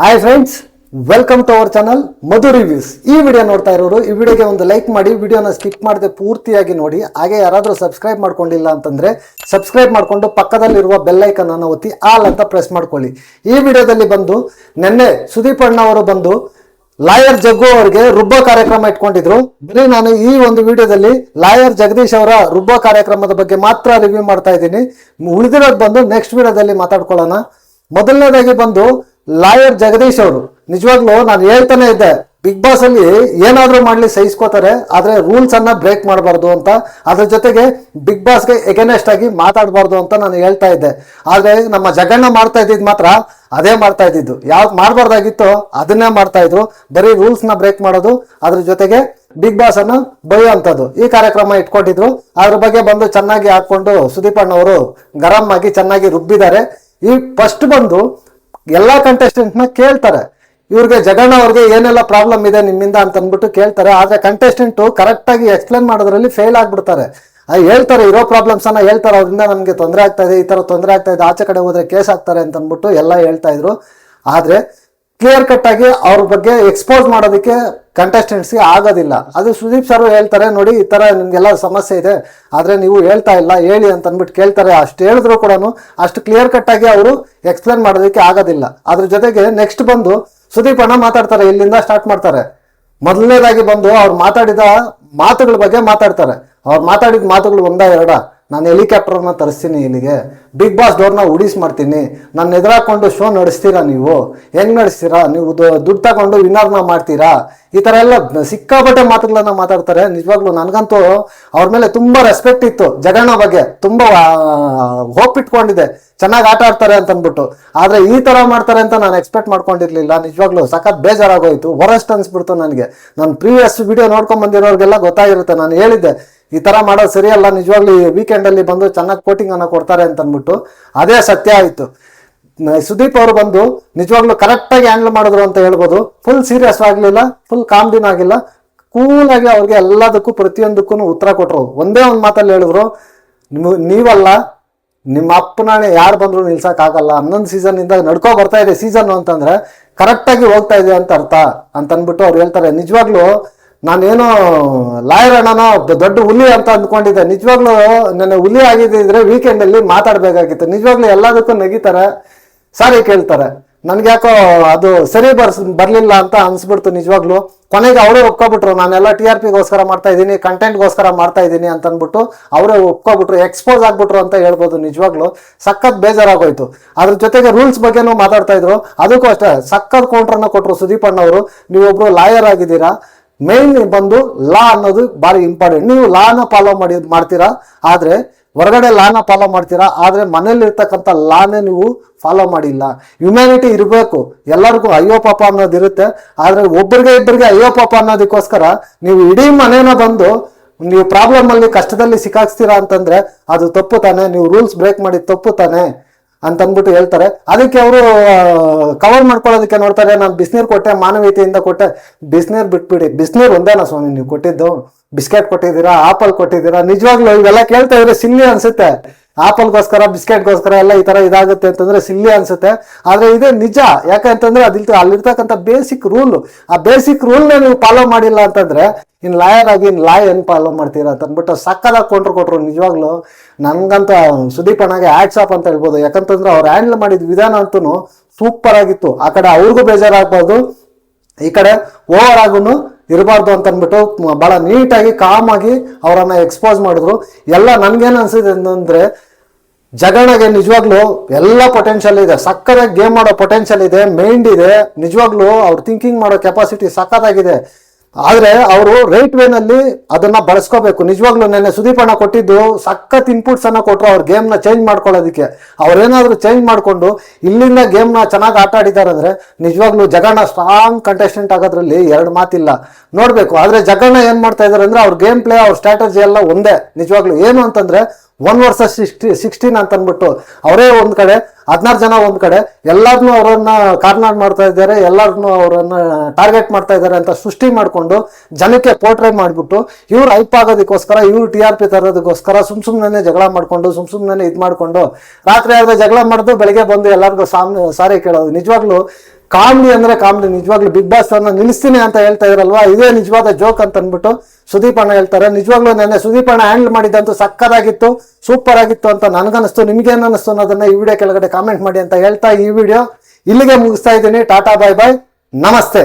Hi friends, welcome to our channel Madhu reviews. ಈ video ನೋಡ್ತಾ ಇರೋರು ಈ ವಿಡಿಯೋಗೆ ಒಂದು ಲೈಕ್ ಮಾಡಿ, ವಿಡಿಯೋನ ಸ್ಕಿಪ್ ಮಾಡದೆ ಪೂರ್ತಿಯಾಗಿ ನೋಡಿ. ಹಾಗೆ ಯಾರಾದರೂ ಸಬ್ಸ್ಕ್ರೈಬ್ ಮಾಡ್ಕೊಂಡಿಲ್ಲ ಅಂತಂದ್ರೆ ಸಬ್ಸ್ಕ್ರೈಬ್ ಮಾಡ್ಕೊಂಡು ಪಕ್ಕದಲ್ಲಿರುವ ಬೆಲ್ ಐಕನ್ ಅನ್ನು ಒತ್ತಿ ಆಲ್ ಅಂತ ಪ್ರೆಸ್ ಮಾಡ್ಕೊಳ್ಳಿ. ಈ ವಿಡಿಯೋದಲ್ಲಿ ಬಂದು ನಿನ್ನೆ ಸುದೀಪ್ ಅಣ್ಣ ಅವರು ಬಂದು ಲಾಯರ್ ಜಗ್ಗು ಅವರಿಗೆ ರುಬ್ಬೋ ಕಾರ್ಯಕ್ರಮ ಇಟ್ಕೊಂಡಿದ್ರು. ಬರೀ ನಾನು ಈ ಒಂದು ವಿಡಿಯೋದಲ್ಲಿ ಲಾಯರ್ ಜಗದೀಶ್ ಅವರ ರುಬ್ಬೋ ಕಾರ್ಯಕ್ರಮದ ಬಗ್ಗೆ ಮಾತ್ರ ರಿವ್ಯೂ ಮಾಡ್ತಾ ಇದ್ದೀನಿ. ಉಳಿದಿರೋದು ಬಂದು ನೆಕ್ಸ್ಟ್ ವಿಡಿಯೋದಲ್ಲಿ ಮಾತಾಡ್ಕೊಳ್ಳೋಣ. ಮೊದಲನೇದಾಗಿ ಬಂದು ಲಾಯರ್ ಜಗದೀಶ್ ಅವರು ನಿಜವಾಗ್ಲೂ ನಾನು ಹೇಳ್ತಾನೆ ಇದ್ದೆ, ಬಿಗ್ ಬಾಸ್ ಅಲ್ಲಿ ಏನಾದ್ರೂ ಮಾಡ್ಲಿ ಸಹಿಸ್ಕೋತಾರೆ, ಆದ್ರೆ ರೂಲ್ಸ್ ಅನ್ನ ಬ್ರೇಕ್ ಮಾಡಬಾರ್ದು ಅಂತ. ಅದ್ರ ಜೊತೆಗೆ ಬಿಗ್ ಬಾಸ್ಗೆ ಎಗೇನೆಸ್ಟ್ ಆಗಿ ಮಾತಾಡಬಾರ್ದು ಅಂತ ನಾನು ಹೇಳ್ತಾ ಇದ್ದೆ. ಆದ್ರೆ ನಮ್ಮ ಜಗಣ್ಣ ಮಾಡ್ತಾ ಇದ್ದಿದ್ ಮಾತ್ರ ಅದೇ ಮಾಡ್ತಾ ಇದ್ದಿದ್ದು. ಯಾವ್ದು ಮಾಡಬಾರ್ದಾಗಿತ್ತೋ ಅದನ್ನೇ ಮಾಡ್ತಾ ಇದ್ರು. ಬರೀ ರೂಲ್ಸ್ ನ ಬ್ರೇಕ್ ಮಾಡೋದು, ಅದ್ರ ಜೊತೆಗೆ ಬಿಗ್ ಬಾಸ್ ಅನ್ನ ಬೈಯುವಂಥದ್ದು. ಈ ಕಾರ್ಯಕ್ರಮ ಇಟ್ಕೊಂಡಿದ್ರು. ಅದ್ರ ಬಗ್ಗೆ ಬಂದು ಚೆನ್ನಾಗಿ ಹಾಕೊಂಡು ಸುದೀಪ್ ಅಣ್ಣ ಅವರು ಗರಂ ಆಗಿ ಚೆನ್ನಾಗಿ ರುಬ್ಬಿದ್ದಾರೆ. ಈ ಫಸ್ಟ್ ಬಂದು ಎಲ್ಲಾ ಕಂಟೆಸ್ಟೆಂಟ್ ನ ಕೇಳ್ತಾರೆ, ಇವ್ರಿಗೆ ಜಗಣ್ಣ ಅವ್ರಿಗೆ ಏನೆಲ್ಲ ಪ್ರಾಬ್ಲಮ್ ಇದೆ ನಿಮ್ಮಿಂದ ಅಂತ ಅಂದ್ಬಿಟ್ಟು ಕೇಳ್ತಾರೆ. ಆದ್ರೆ ಕಂಟೆಸ್ಟೆಂಟ್ ಕರೆಕ್ಟ್ ಆಗಿ ಎಕ್ಸ್ಪ್ಲೇನ್ ಮಾಡೋದ್ರಲ್ಲಿ ಫೇಲ್ ಆಗ್ಬಿಡ್ತಾರೆ. ಹೇಳ್ತಾರೆ, ಇರೋ ಪ್ರಾಬ್ಲಮ್ಸ್ ಅನ್ನ ಹೇಳ್ತಾರೆ, ಅದರಿಂದ ನಮ್ಗೆ ತೊಂದರೆ ಆಗ್ತಾ ಇದೆ, ಈ ತರ ತೊಂದರೆ ಆಗ್ತಾ ಇದೆ, ಆಚೆ ಕಡೆ ಹೋದ್ರೆ ಕೇಸ್ ಆಗ್ತಾರೆ ಅಂತ ಅಂದ್ಬಿಟ್ಟು ಎಲ್ಲ ಹೇಳ್ತಾ ಇದ್ರು. ಆದ್ರೆ ಕ್ಲಿಯರ್ ಕಟ್ ಆಗಿ ಅವ್ರ ಬಗ್ಗೆ ಎಕ್ಸ್ಪೋಸ್ ಮಾಡೋದಕ್ಕೆ ಕಂಟೆಸ್ಟೆಂಟ್ಸ್ಗೆ ಆಗೋದಿಲ್ಲ. ಅದು ಸುದೀಪ್ ಸರ್ ಹೇಳ್ತಾರೆ, ನೋಡಿ ಈ ತರ ನಿಮ್ಗೆಲ್ಲ ಸಮಸ್ಯೆ ಇದೆ, ಆದ್ರೆ ನೀವು ಹೇಳ್ತಾ ಇಲ್ಲ, ಹೇಳಿ ಅಂತ ಅಂದ್ಬಿಟ್ಟು ಕೇಳ್ತಾರೆ. ಅಷ್ಟು ಹೇಳಿದ್ರು ಕೂಡ ಅಷ್ಟು ಕ್ಲಿಯರ್ ಕಟ್ ಆಗಿ ಅವರು ಎಕ್ಸ್ಪ್ಲೇನ್ ಮಾಡೋದಕ್ಕೆ ಆಗೋದಿಲ್ಲ. ಅದ್ರ ಜೊತೆಗೆ ನೆಕ್ಸ್ಟ್ ಬಂದು ಸುದೀಪ್ ಅಣ್ಣ ಮಾತಾಡ್ತಾರೆ, ಇಲ್ಲಿಂದ ಸ್ಟಾರ್ಟ್ ಮಾಡ್ತಾರೆ. ಮೊದಲನೇದಾಗಿ ಬಂದು ಅವ್ರು ಮಾತಾಡಿದ ಮಾತುಗಳ ಬಗ್ಗೆ ಮಾತಾಡ್ತಾರೆ. ಅವ್ರು ಮಾತಾಡಿದ ಮಾತುಗಳು ಒಂದ ಎರಡ, ನಾನು ಹೆಲಿಕಾಪ್ಟರ್ನ ತರಿಸ್ತೀನಿ ಇಲ್ಲಿಗೆ, ಬಿಗ್ ಬಾಸ್ ಡೋರ್ನ ಉಡಿಸ್ ಮಾಡ್ತೀನಿ, ನನ್ನ ಎದುರಾಕೊಂಡು ಶೋ ನಡೆಸ್ತೀರಾ, ನೀವು ಹೆಂಗ್ ನಡೆಸ್ತೀರಾ, ನೀವು ದುಡ್ಡು ತಗೊಂಡು ವಿನ್ನರ್ನ ಮಾಡ್ತೀರಾ, ಈ ತರ ಎಲ್ಲ ಸಿಕ್ಕಾಪಟ್ಟೆ ಮಾತುಗಳನ್ನ ಮಾತಾಡ್ತಾರೆ. ನಿಜವಾಗ್ಲೂ ನನಗಂತೂ ಅವ್ರ ಮೇಲೆ ತುಂಬಾ ರೆಸ್ಪೆಕ್ಟ್ ಇತ್ತು, ಜಗಣ್ಣ ಬಗ್ಗೆ ತುಂಬಾ ಹೋಪ್ ಇಟ್ಕೊಂಡಿದ್ದೆ, ಚೆನ್ನಾಗಿ ಆಟ ಆಡ್ತಾರೆ ಅಂತ ಅಂದ್ಬಿಟ್ಟು. ಆದ್ರೆ ಈ ತರ ಮಾಡ್ತಾರೆ ಅಂತ ನಾನು ಎಕ್ಸ್ಪೆಕ್ಟ್ ಮಾಡ್ಕೊಂಡಿರ್ಲಿಲ್ಲ. ನಿಜವಾಗ್ಲೂ ಸಖತ್ ಬೇಜಾರಾಗೋಯ್ತು, ವರಸ್ಟ್ ಅನ್ಸ್ಬಿಡ್ತು ನನಗೆ. ನಾನು ಪ್ರೀವಿಯಸ್ ವಿಡಿಯೋ ನೋಡ್ಕೊಂಡ್ ಬಂದಿರೋರಿಗೆಲ್ಲ ಗೊತ್ತಾಗಿರುತ್ತೆ, ನಾನು ಹೇಳಿದ್ದೆ ಈ ತರ ಮಾಡೋದು ಸರಿಯಲ್ಲ, ನಿಜವಾಗ್ಲೂ ಈ ವೀಕೆಂಡ್ ಅಲ್ಲಿ ಬಂದು ಚೆನ್ನಾಗಿ ಕೋಟಿಂಗ್ ಅನ್ನ ಕೊಡ್ತಾರೆ ಅಂತ ಅಂದ್ಬಿಟ್ಟು. ಅದೇ ಸತ್ಯ ಆಯ್ತು. ಸುದೀಪ್ ಅವರು ಬಂದು ನಿಜವಾಗ್ಲೂ ಕರೆಕ್ಟ್ ಆಗಿ ಹ್ಯಾಂಡಲ್ ಮಾಡಿದ್ರು ಅಂತ ಹೇಳ್ಬೋದು. ಫುಲ್ ಸೀರಿಯಸ್ ಆಗ್ಲಿಲ್ಲ, ಫುಲ್ ಕಾಮ್ಡಿನ್ ಆಗಿಲ್ಲ, ಕೂಲ್ ಆಗಿ ಅವ್ರಿಗೆ ಎಲ್ಲದಕ್ಕೂ ಪ್ರತಿಯೊಂದಕ್ಕೂ ಉತ್ತರ ಕೊಟ್ರು. ಒಂದೇ ಒಂದು ಮಾತಲ್ಲಿ ಹೇಳಿದ್ರು, ನೀವಲ್ಲ, ನಿಮ್ಮ ಅಪ್ಪನಾಣೆ ಯಾರು ಬಂದ್ರು ನಿಲ್ಸಕ್ ಆಗಲ್ಲ, 11 ಸೀಸನ್ ಇಂದ ನಡ್ಕೊ ಬರ್ತಾ ಇದೆ ಸೀಸನ್ ಅಂತಂದ್ರೆ ಕರೆಕ್ಟ್ ಆಗಿ ಹೋಗ್ತಾ ಇದೆ ಅಂತ ಅರ್ಥ ಅಂತ ಅಂದ್ಬಿಟ್ಟು ಅವ್ರು ಹೇಳ್ತಾರೆ. ನಿಜವಾಗ್ಲೂ ನಾನೇನೋ ಲಾಯರ್ ಅಣ್ಣನ ದೊಡ್ಡ ಹುಲಿ ಅಂತ ಅಂದ್ಕೊಂಡಿದ್ದೆ. ನಿಜವಾಗ್ಲೂ ನನ್ನ ಹುಲಿ ಆಗಿದ್ದಿದ್ರೆ ವೀಕೆಂಡ್ ಅಲ್ಲಿ ಮಾತಾಡ್ಬೇಕಾಗಿತ್ತು. ನಿಜವಾಗ್ಲೂ ಎಲ್ಲದಕ್ಕೂ ನಗಿತಾರೆ, ಸಾರಿ ಕೇಳ್ತಾರೆ. ನನ್ಗೆ ಯಾಕೋ ಅದು ಸರಿ ಬರ್ಲಿಲ್ಲ ಅಂತ ಅನ್ಸ್ಬಿಡ್ತು. ನಿಜವಾಗ್ಲು ಕೊನೆಗೆ ಅವರೇ ಒಪ್ಕೊಬಿಟ್ರು, ನಾನೆಲ್ಲ TRPಗೋಸ್ಕರ ಮಾಡ್ತಾ ಇದ್ದೀನಿ, ಕಂಟೆಂಟ್ಗೋಸ್ಕರ ಮಾಡ್ತಾ ಇದ್ದೀನಿ ಅಂತ ಅಂದ್ಬಿಟ್ಟು ಅವರೇ ಒಪ್ಕೊಬಿಟ್ರು, ಎಕ್ಸ್ಪೋಸ್ ಆಗ್ಬಿಟ್ರು ಅಂತ ಹೇಳ್ಬೋದು. ನಿಜವಾಗ್ಲು ಸಖತ್ ಬೇಜಾರಾಗೋಯ್ತು. ಅದ್ರ ಜೊತೆಗೆ ರೂಲ್ಸ್ ಬಗ್ಗೆನೂ ಮಾತಾಡ್ತಾ ಇದ್ರು. ಅದಕ್ಕೂ ಅಷ್ಟೇ ಸಖತ್ ಕೌಂಟ್ರನ್ನ ಕೊಟ್ರು ಸುದೀಪ್ ಅಣ್ಣವರು. ನೀವೊಬ್ರು ಲಾಯರ್ ಆಗಿದ್ದೀರಾ, ಮೇನ್ ಬಂದು ಲಾ ಅನ್ನೋದು ಭಾರಿ ಇಂಪಾರ್ಟೆಂಟ್. ನೀವು ಲಾನ ಫಾಲೋ ಮಾಡ್ತೀರಾ, ಆದ್ರೆ ಹೊರಗಡೆ ಲಾನ ಫಾಲೋ ಮಾಡ್ತೀರಾ, ಆದ್ರೆ ಮನೇಲಿ ಇರ್ತಕ್ಕಂಥ ಲಾನೇ ನೀವು ಫಾಲೋ ಮಾಡಿಲ್ಲ. ಹ್ಯುಮ್ಯಾನಿಟಿ ಇರಬೇಕು, ಎಲ್ಲರಿಗೂ ಅಯ್ಯೋ ಪಾಪ ಅನ್ನೋದು ಇರುತ್ತೆ. ಆದ್ರೆ ಒಬ್ಬರಿಗೆ ಇಬ್ಬರಿಗೆ ಅಯ್ಯೋ ಪಾಪ ಅನ್ನೋದಕ್ಕೋಸ್ಕರ ನೀವು ಇಡೀ ಮನೇನ ಬಂದು ನೀವು ಪ್ರಾಬ್ಲಮ್ ಅಲ್ಲಿ ಕಷ್ಟದಲ್ಲಿ ಸಿಕ್ಕಾಕ್ಸ್ತೀರಾ ಅಂತಂದ್ರೆ ಅದು ತಪ್ಪು ತಾನೆ, ನೀವು ರೂಲ್ಸ್ ಬ್ರೇಕ್ ಮಾಡಿ ತಪ್ಪು ತಾನೆ ಅಂತ ಅಂದ್ಬಿಟ್ಟು ಹೇಳ್ತಾರೆ. ಅದಕ್ಕೆ ಅವರು ಕವರ್ ಮಾಡ್ಕೊಳ್ಳೋದಕ್ಕೆ ನೋಡ್ತಾರೆ, ನಾನು ಬಿಸಿನೀರು ಕೊಟ್ಟೆ, ಮಾನವೀಯತೆಯಿಂದ ಕೊಟ್ಟೆ. ಬಿಸಿನೀರು ಬಿಟ್ಬಿಡಿ, ಬಿಸಿನೀರು ಒಂದೇನಾ ಸ್ವಾಮಿ ನೀವು ಕೊಟ್ಟಿದ್ದು? ಬಿಸ್ಕೆಟ್ ಕೊಟ್ಟಿದ್ದೀರಾ, ಆಪಲ್ ಕೊಟ್ಟಿದ್ದೀರಾ? ನಿಜವಾಗ್ಲೂ ಇವೆಲ್ಲ ಕೇಳ್ತಾ ಇದ್ರೆ ಸಿಲ್ಲಿ ಅನ್ಸುತ್ತೆ. ಆಪಲ್ಗೋಸ್ಕರ ಬಿಸ್ಕೆಟ್ಗೋಸ್ಕರ ಎಲ್ಲ ಈ ತರ ಇದಾಗುತ್ತೆ ಅಂತಂದ್ರೆ ಸಿಲ್ಲಿ ಅನ್ಸುತ್ತೆ. ಆದ್ರೆ ಇದೇ ನಿಜ. ಯಾಕಂತಂದ್ರೆ ಅಲ್ಲಿರ್ತಕ್ಕಂಥ ಬೇಸಿಕ್ ರೂಲ್, ಆ ಬೇಸಿಕ್ ರೂಲ್ನ ನೀವು ಫಾಲೋ ಮಾಡಿಲ್ಲ ಅಂತಂದ್ರೆ ಇನ್ ಲಾಯರ್ ಆಗಿ ಲಾ ಏನ್ ಫಾಲೋ ಮಾಡ್ತೀರಾ ಅಂತ ಅಂದ್ಬಿಟ್ಟು ಸಕ್ಕದಾಗಿ ಕೊಟ್ರು. ನಿಜವಾಗ್ಲು ನನ್ಗಂತ ಸುದೀಪ್ ಅಣ್ಣಗೆ ಹ್ಯಾಟ್ಸ್ ಆಫ್ ಅಂತ ಹೇಳ್ಬೋದು. ಯಾಕಂತಂದ್ರೆ ಅವ್ರು ಹ್ಯಾಂಡಲ್ ಮಾಡಿದ ವಿಧಾನ ಅಂತೂ ಸೂಪರ್ ಆಗಿತ್ತು. ಆ ಕಡೆ ಅವ್ರಿಗೂ ಬೇಜಾರಾಗ್ಬಾರ್ದು, ಈ ಕಡೆ ಓವರ್ ಆಗೂ ಇರಬಾರ್ದು ಅಂತ ಅಂದ್ಬಿಟ್ಟು ಬಹಳ ನೀಟಾಗಿ ಕಾಮ್ ಆಗಿ ಅವರನ್ನ ಎಕ್ಸ್ಪೋಸ್ ಮಾಡಿದ್ರು. ಎಲ್ಲ ನನ್ಗೇನ್ ಅನ್ಸಿದೆ ಅಂತಂದ್ರೆ ಜಗಣ್ಣಗೆ ನಿಜವಾಗ್ಲು ಎಲ್ಲ ಪೊಟೆನ್ಷಿಯಲ್ ಇದೆ, ಸಕ್ಕದಾಗಿ ಗೇಮ್ ಮಾಡೋ ಪೊಟೆನ್ಷಿಯಲ್ ಇದೆ, ಮೈಂಡ್ ಇದೆ. ನಿಜವಾಗ್ಲು ಅವ್ರು ಥಿಂಕಿಂಗ್ ಮಾಡೋ ಕೆಪಾಸಿಟಿ ಸಕ್ಕದಾಗಿದೆ. ಆದ್ರೆ ಅವರು ರೈಟ್ ವೇನಲ್ಲಿ ಅದನ್ನ ಬಳಸ್ಕೋಬೇಕು. ನಿಜವಾಗ್ಲೂ ನೆನ್ನೆ ಸುದೀಪ್ ಅಣ್ಣ ಕೊಟ್ಟಿದ್ದು ಸಖತ್ ಇನ್ಪುಟ್ಸ್ ಅನ್ನ ಕೊಟ್ರು ಅವ್ರ ಗೇಮ್ ನ ಚೇಂಜ್ ಮಾಡ್ಕೊಳ್ಳೋದಕ್ಕೆ. ಅವ್ರೇನಾದ್ರು ಚೇಂಜ್ ಮಾಡ್ಕೊಂಡು ಇಲ್ಲಿಂದ ಗೇಮ್ ನ ಚೆನ್ನಾಗಿ ಆಟ ಆಡಿದ್ದಾರೆ ಅಂದ್ರೆ ನಿಜವಾಗ್ಲೂ ಜಗಣ್ಣ ಸ್ಟ್ರಾಂಗ್ ಕಂಟೆಸ್ಟೆಂಟ್ ಆಗೋದ್ರಲ್ಲಿ ಎರಡು ಮಾತಿಲ್ಲ, ನೋಡ್ಬೇಕು. ಆದ್ರೆ ಜಗಣ್ಣ ಏನ್ ಮಾಡ್ತಾ ಇದಾರೆ ಅಂದ್ರೆ ಅವ್ರ ಗೇಮ್ ಪ್ಲೇ, ಅವ್ರ ಸ್ಟ್ರಾಟಜಿ ಎಲ್ಲ ಒಂದೇ. ನಿಜವಾಗ್ಲು ಏನು ಅಂತಂದ್ರೆ 1 vs 16 ಅಂತ ಅಂದ್ಬಿಟ್ಟು ಅವರೇ ಒಂದ್ ಕಡೆ 16 ಜನ ಒಂದ್ ಕಡೆ ಎಲ್ಲಾರನ್ನೂ ಅವರನ್ನ ಕಾರ್ನರ್ ಮಾಡ್ತಾ ಇದ್ದಾರೆ, ಎಲ್ಲಾರನ್ನೂ ಅವರನ್ನ ಟಾರ್ಗೆಟ್ ಮಾಡ್ತಾ ಇದ್ದಾರೆ ಅಂತ ಸೃಷ್ಟಿ ಮಾಡ್ಕೊಂಡು ಜನಕ್ಕೆ ಪೋರ್ಟ್ರೇ ಮಾಡ್ಬಿಟ್ಟು ಇವ್ರು ಹೈಪ್ ಆಗೋದಕ್ಕೋಸ್ಕರ, ಇವ್ರು TRP ತರೋದಕ್ಕೋಸ್ಕರ ಸುಮ್ನೆ ಜಗಳ ಮಾಡ್ಕೊಂಡು ಸುಮ್ನೆ ಇದ್ ಮಾಡ್ಕೊಂಡು ರಾತ್ರಿ ಆದ್ರೆ ಜಗಳ ಮಾಡಿದ್ರು ಬೆಳಿಗ್ಗೆ ಬಂದು ಎಲ್ಲರಿಗೂ ಸಾರಿ ಕೇಳೋದು. ನಿಜವಾಗ್ಲು ಕಾಮಿಡಿ ಅಂದ್ರೆ ಕಾಮಿಡಿ, ನಿಜವಾಗ್ಲೂ ಬಿಗ್ ಬಾಸ್ ಅನ್ನ ನಿಲ್ಲಿಸ್ತೀನಿ ಅಂತ ಹೇಳ್ತಾ ಇದ್ರಲ್ವಾ, ಇದೇ ನಿಜವಾದ ಜೋಕ್ ಅಂತ ಅಂದ್ಬಿಟ್ಟು ಸುದೀಪ್ ಅಣ್ಣ ಹೇಳ್ತಾರೆ. ನಿಜವಾಗ್ಲೂ ನೆನ್ನೆ ಸುದೀಪ್ ಅಣ್ಣ ಹ್ಯಾಂಡಲ್ ಮಾಡಿದ್ದಂತೂ ಸಕ್ಕದಾಗಿತ್ತು, ಸೂಪರ್ ಆಗಿತ್ತು ಅಂತ ನನಗನ್ನಿಸ್ತು. ನಿಮ್ಗೇನು ಅನ್ನಿಸ್ತು ಅನ್ನೋದನ್ನ ಈ ವಿಡಿಯೋ ಕೆಳಗಡೆ ಕಾಮೆಂಟ್ ಮಾಡಿ ಅಂತ ಹೇಳ್ತಾ ಈ ವಿಡಿಯೋ ಇಲ್ಲಿಗೆ ಮುಗಿಸ್ತಾ ಇದ್ದೀನಿ. ಟಾಟಾ, ಬಾಯ್ ಬಾಯ್, ನಮಸ್ತೆ.